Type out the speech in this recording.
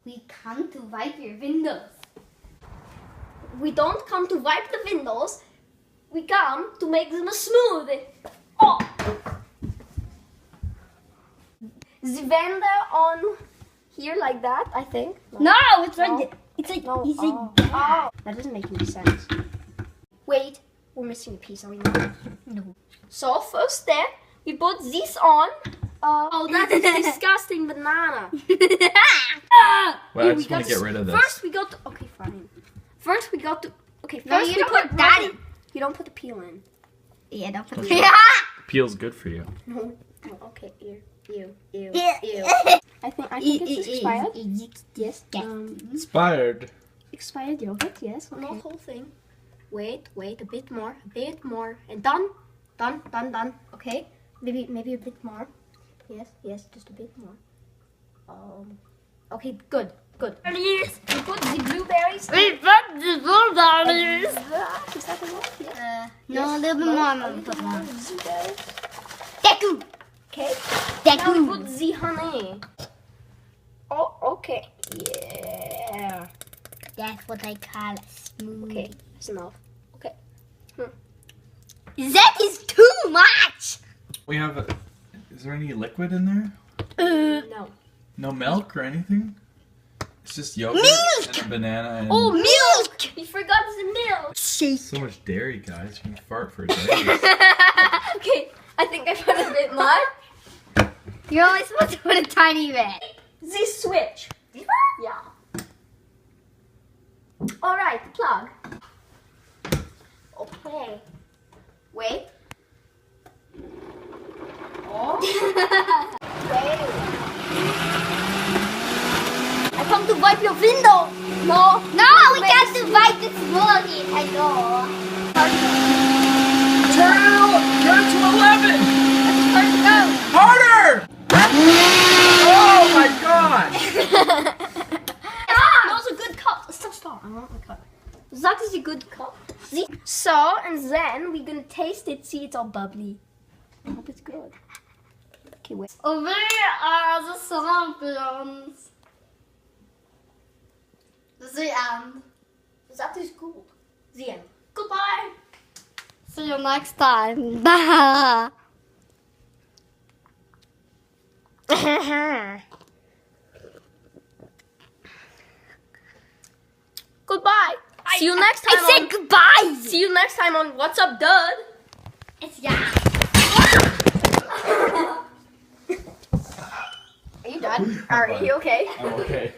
We come to wipe your windows. We don't come to wipe the windows. We come to make them a smoothie. Oh! The vendor on here like that, I think. No, it's right there. It's like, No. it's like Oh. that. That doesn't make any sense. Wait, we're missing a piece, are we not? No. So first step, we put this on. Oh, that is disgusting banana. Well, Here, I we just want got to get rid of this. First we got to, okay, fine. First we got to, okay, No, first you we don't put put that in. You don't put the peel in. Yeah, don't put That's it. Peel's good for you. No. Oh, okay, ew. Yeah. I think it's expired. Yes. Inspired. Expired yogurt, yes. Okay. Not whole thing. Wait, a bit more, and done. Okay, maybe a bit more. Yes, just a bit more. Okay, good. Please. We put the blueberries. We put the blueberries. Is that enough? Yes. No, a little bit more. Mom. Put more. Blueberries. Deku. Okay. Now we Deku. put the honey. Oh, okay. Yeah. That's what I call a smoothie. Okay, that's enough. Okay. That is too much. We have. Is there any liquid in there? No. No milk or anything? It's just yogurt Milk! and a banana and Oh, milk. We forgot the milk. Shake. so much dairy, guys. You can fart for days. Okay, I think I put a bit much. You're only supposed to put a tiny bit. This switch. Yeah. All right, plug. Okay. Wait. Oh. Wait. I come to wipe your window. No. No, we got to wipe the smoothie. Hello. Turn to 11! Let's go. Harder! Oh my god! That was a good cup. Stop. I want my cup. That is a good cup. See? So, and then we're gonna taste it, see it's all bubbly. I hope it's good. Okay, wait. Where are the champions? The end. That is good. The end. Goodbye. See you next time. Bye. Goodbye. See you next time. I said goodbye. See you next time on What's Up, Dud. It's yeah. Are you done? Are you okay? I'm okay.